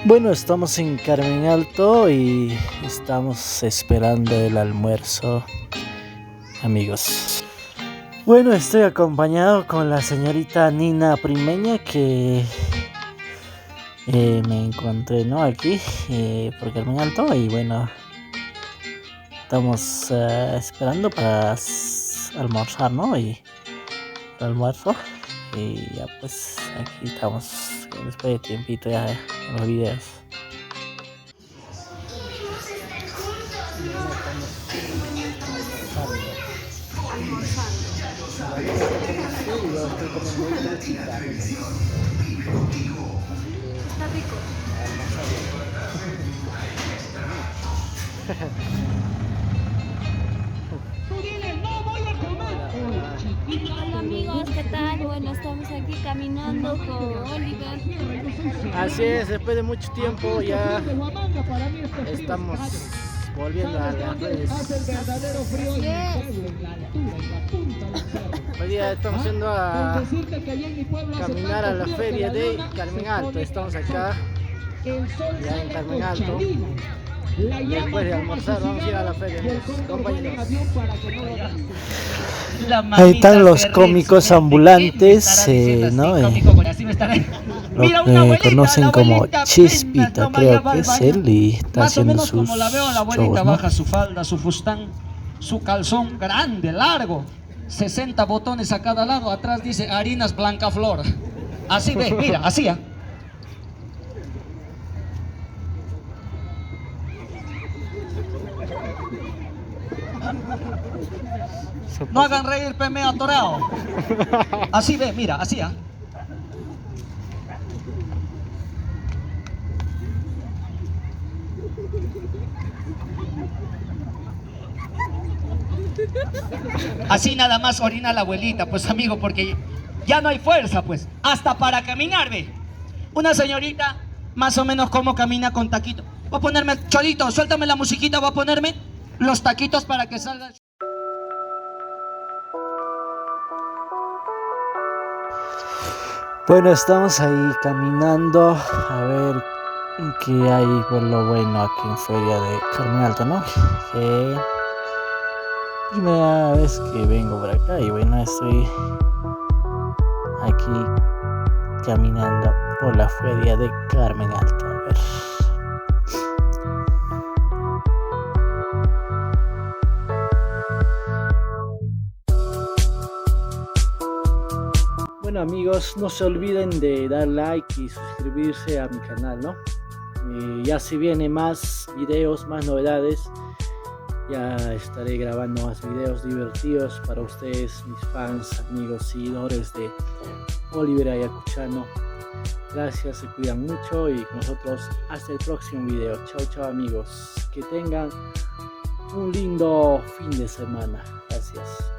Bueno, estamos en Carmen Alto y estamos esperando el almuerzo, amigos. Bueno, estoy acompañado con la señorita Nina Primeña que me encontré, ¿no? Aquí por Carmen Alto y bueno, estamos esperando para almorzar, ¿no? Y el almuerzo y ya pues aquí estamos después de tiempito ya en los videos. Está rico. Hola amigos, ¿qué tal? Bueno, estamos aquí caminando con Oliver. Así es, después de mucho tiempo ya estamos volviendo a las redes. Hoy día estamos yendo a caminar a la feria de Carmen Alto. Estamos acá, ya en Carmen Alto. Después de almorzar vamos a ir a la feria, compañeros. Ahí están los cómicos ambulantes, ¿no? Lo que conocen como Chispita, creo que es él, y está haciendo sus shows, ¿no? Baja su falda, su fustán, su calzón grande, largo, 60 botones a cada lado, atrás dice Harinas Blancaflor. Así ve, mira, así. No hagan reír, pemeo atorado. Así ve, mira, así. Así nada más orina la abuelita, pues amigo, porque ya no hay fuerza, pues. Hasta para caminar, ve. Una señorita, más o menos como camina con taquito. Voy a ponerme, Chodito, suéltame la musiquita, voy a ponerme los taquitos para que salgan. Bueno, estamos ahí caminando a ver qué hay por lo bueno aquí en Feria de Carmen Alto, ¿no? Primera vez que vengo por acá y bueno, estoy aquí caminando por la Feria de Carmen Alto. A ver. Bueno amigos, no se olviden de dar like y suscribirse a mi canal, ¿no? Ya se vienen más videos, más novedades. Ya estaré grabando más videos divertidos para ustedes, mis fans, amigos, seguidores de Oliver Ayacuchano. Gracias, se cuidan mucho y nosotros hasta el próximo video. Chao, chao amigos. Que tengan un lindo fin de semana. Gracias.